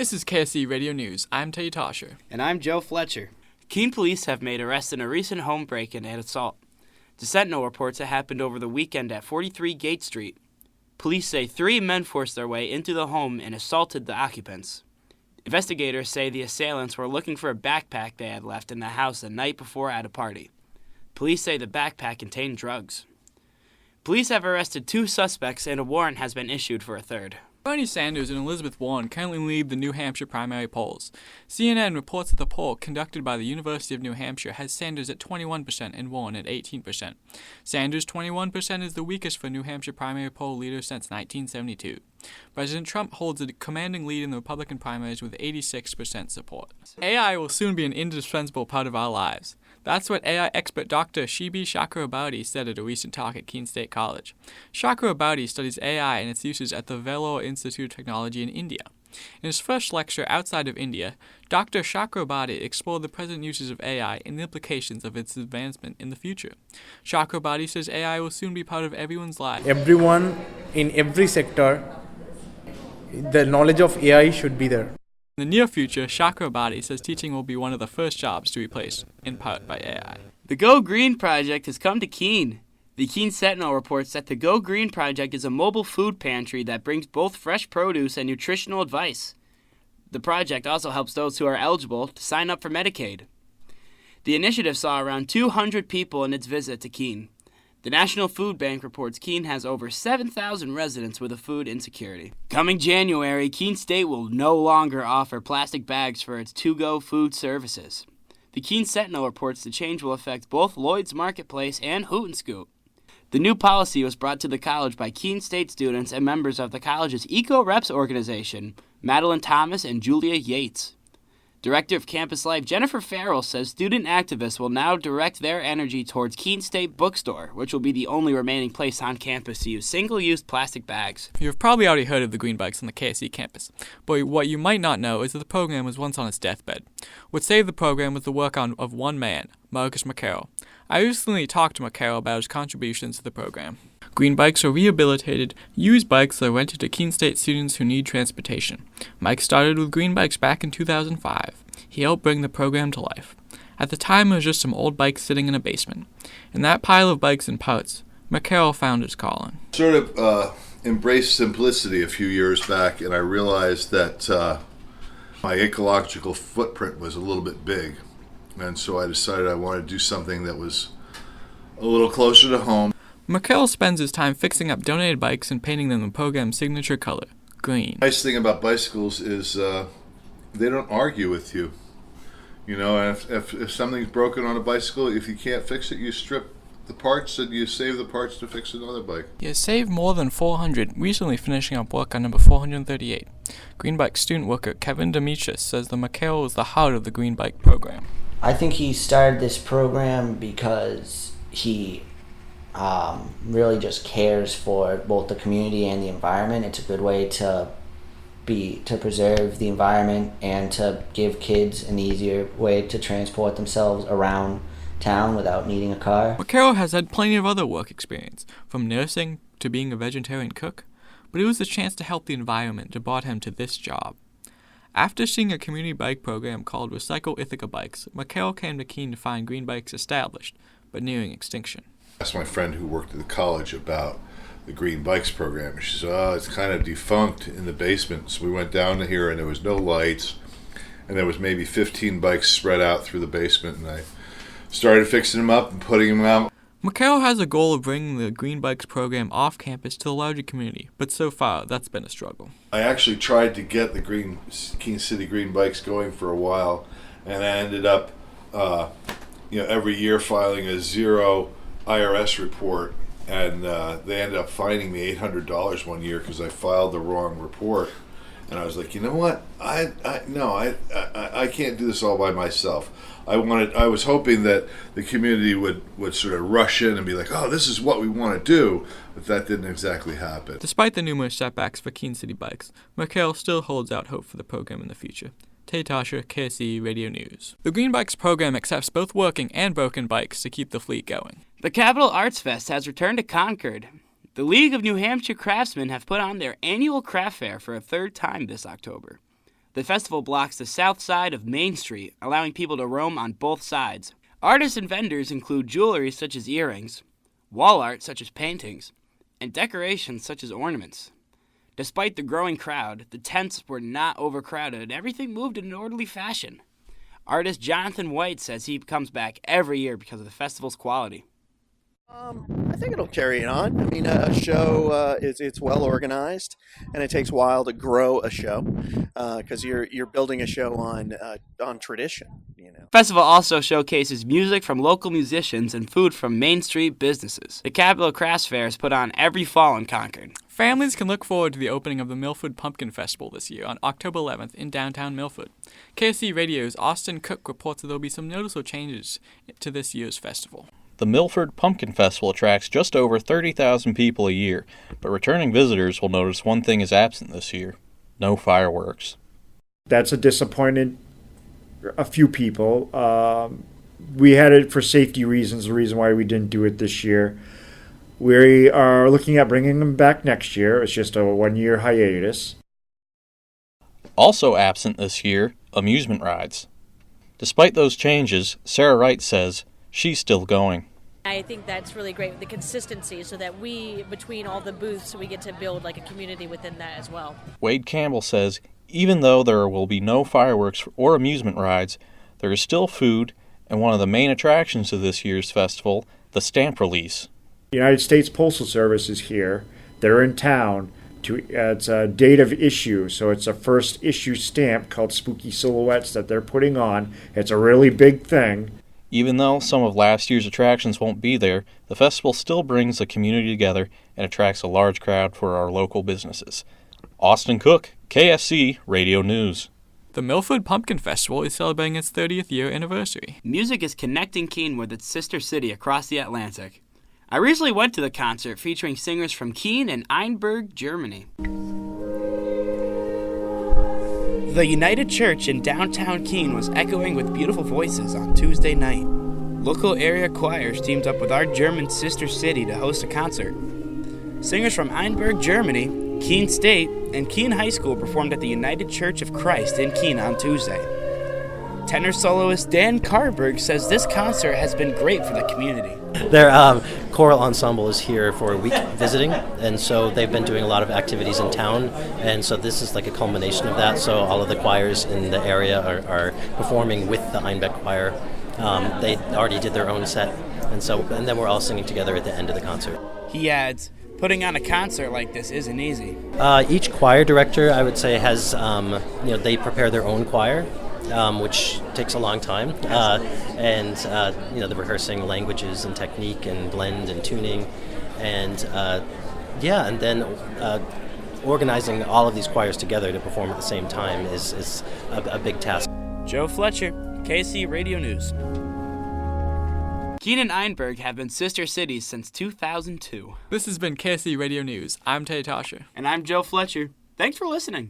This is KSC Radio News. I'm Tate Tosher. And I'm Joe Fletcher. Keene police have made arrests in a recent home break-in and assault. The Sentinel reports it happened over the weekend at 43 Gate Street. Police say 3 men forced their way into the home and assaulted the occupants. Investigators say the assailants were looking for a backpack they had left in the house the night before at a party. Police say the backpack contained drugs. Police have arrested 2 suspects and a warrant has been issued for a third. Bernie Sanders and Elizabeth Warren currently lead the New Hampshire primary polls. CNN reports that the poll conducted by the University of New Hampshire has Sanders at 21% and Warren at 18%. Sanders' 21% is the weakest for New Hampshire primary poll leader since 1972. President Trump holds a commanding lead in the Republican primaries with 86% support. AI will soon be an indispensable part of our lives. That's what AI expert Dr. Shibi Chakrabarti said at a recent talk at Keene State College. Chakrabarti studies AI and its uses at the Vellore Institute of Technology in India. In his first lecture outside of India, Dr. Chakrabarti explored the present uses of AI and the implications of its advancement in the future. Chakrabarti says AI will soon be part of everyone's life. Everyone in every sector, the knowledge of AI should be there. In the near future, Chakrabarti says teaching will be one of the first jobs to be replaced, in part by AI. The Go Green Project has come to Keene. The Keene Sentinel reports that the Go Green Project is a mobile food pantry that brings both fresh produce and nutritional advice. The project also helps those who are eligible to sign up for Medicaid. The initiative saw around 200 people in its visit to Keene. The National Food Bank reports Keene has over 7,000 residents with a food insecurity. Coming January, Keene State will no longer offer plastic bags for its to-go food services. The Keene Sentinel reports the change will affect both Lloyd's Marketplace and Hoot and Scoot. The new policy was brought to the college by Keene State students and members of the college's Eco Reps organization, Madeline Thomas and Julia Yates. Director of Campus Life Jennifer Farrell says student activists will now direct their energy towards Keene State Bookstore, which will be the only remaining place on campus to use single-use plastic bags. You've probably already heard of the Green Bikes on the KSC campus, but what you might not know is that the program was once on its deathbed. What saved the program was the work of one man, Marcus McCarroll. I recently talked to McCarroll about his contributions to the program. Green Bikes are rehabilitated, used bikes that are rented to Keene State students who need transportation. Mike started with Green Bikes back in 2005. He helped bring the program to life. At the time, it was just some old bikes sitting in a basement. In that pile of bikes and parts, McCarroll found his calling. Sort of embraced simplicity a few years back, and I realized that my ecological footprint was a little bit big. And so I decided I wanted to do something that was a little closer to home. McCarroll spends his time fixing up donated bikes and painting them the program's signature color, green. The nice thing about bicycles is they don't argue with you. You know, and if something's broken on a bicycle, if you can't fix it, you strip the parts and you save the parts to fix another bike. He has saved more than 400, recently finishing up work on number 438. Green Bike student worker Kevin Demetrius says the McCarroll is the heart of the Green Bike program. I think he started this program because he really just cares for both the community and the environment. It's a good way to preserve the environment and to give kids an easier way to transport themselves around town without needing a car. McCarroll has had plenty of other work experience, from nursing to being a vegetarian cook, but it was the chance to help the environment that brought him to this job. After seeing a community bike program called Recycle Ithaca Bikes, McCarroll came to Keene to find Green Bikes established, but nearing extinction. I asked my friend who worked at the college about the Green Bikes program. She said, oh, it's kind of defunct in the basement. So we went down to here and there was no lights and there was maybe 15 bikes spread out through the basement, and I started fixing them up and putting them out. McCarroll has a goal of bringing the Green Bikes program off campus to the larger community, but so far that's been a struggle. I actually tried to get the Keene City Green Bikes going for a while, and I ended up every year filing a zero IRS report, and they ended up fining me $800 one year because I filed the wrong report. And I was like, you know what? I can't do this all by myself. I was hoping that the community would sort of rush in and be like, oh, this is what we want to do, but that didn't exactly happen. Despite the numerous setbacks for Keene City Bikes, McCarroll still holds out hope for the program in the future. Tate Tosher, KSC Radio News. The Green Bikes program accepts both working and broken bikes to keep the fleet going. The Capital Arts Fest has returned to Concord. The League of New Hampshire Craftsmen have put on their annual craft fair for a third time this October. The festival blocks the south side of Main Street, allowing people to roam on both sides. Artists and vendors include jewelry such as earrings, wall art such as paintings, and decorations such as ornaments. Despite the growing crowd, the tents were not overcrowded and everything moved in an orderly fashion. Artist Jonathan White says he comes back every year because of the festival's quality. I think it'll carry it on. I mean, a show it's well organized, and it takes a while to grow a show because you're building a show on tradition. The festival also showcases music from local musicians and food from Main Street businesses. The Capitol Crafts Fair is put on every fall in Concord. Families can look forward to the opening of the Milford Pumpkin Festival this year on October 11th in downtown Milford. KSC Radio's Austin Cook reports that there will be some noticeable changes to this year's festival. The Milford Pumpkin Festival attracts just over 30,000 people a year, but returning visitors will notice one thing is absent this year: no fireworks. That's a disappointed a few people. We had it for safety reasons, the reason why we didn't do it this year. We are looking at bringing them back next year. It's just a 1-year hiatus. Also absent this year, amusement rides. Despite those changes, Sarah Wright says she's still going. I think that's really great, the consistency, so that we, between all the booths, we get to build like a community within that as well. Wade Campbell says even though there will be no fireworks or amusement rides, there is still food and one of the main attractions of this year's festival, the stamp release. The United States Postal Service is here. They're in town. It's a date of issue, so it's a first issue stamp called Spooky Silhouettes that they're putting on. It's a really big thing. Even though some of last year's attractions won't be there, the festival still brings the community together and attracts a large crowd for our local businesses. Austin Cook, KSC Radio News. The Milford Pumpkin Festival is celebrating its 30th year anniversary. Music is connecting Keene with its sister city across the Atlantic. I recently went to the concert featuring singers from Keene and Einberg, Germany. The United Church in downtown Keene was echoing with beautiful voices on Tuesday night. Local area choirs teamed up with our German sister city to host a concert. Singers from Einberg, Germany, Keene State, and Keene High School performed at the United Church of Christ in Keene on Tuesday. Tenor soloist Dan Carberg says this concert has been great for the community. Their choral ensemble is here for a week visiting, and so they've been doing a lot of activities in town, and so this is like a culmination of that. So all of the choirs in the area are performing with the Einbeck choir. They already did their own set, and then we're all singing together at the end of the concert. He adds, putting on a concert like this isn't easy. Each choir director, I would say, has they prepare their own choir. Which takes a long time, and the rehearsing languages and technique and blend and tuning, and then organizing all of these choirs together to perform at the same time is a big task. Joe Fletcher, KC Radio News. Keene and Einberg have been sister cities since 2002. This has been KSC Radio News. I'm Tay Tasha. And I'm Joe Fletcher. Thanks for listening.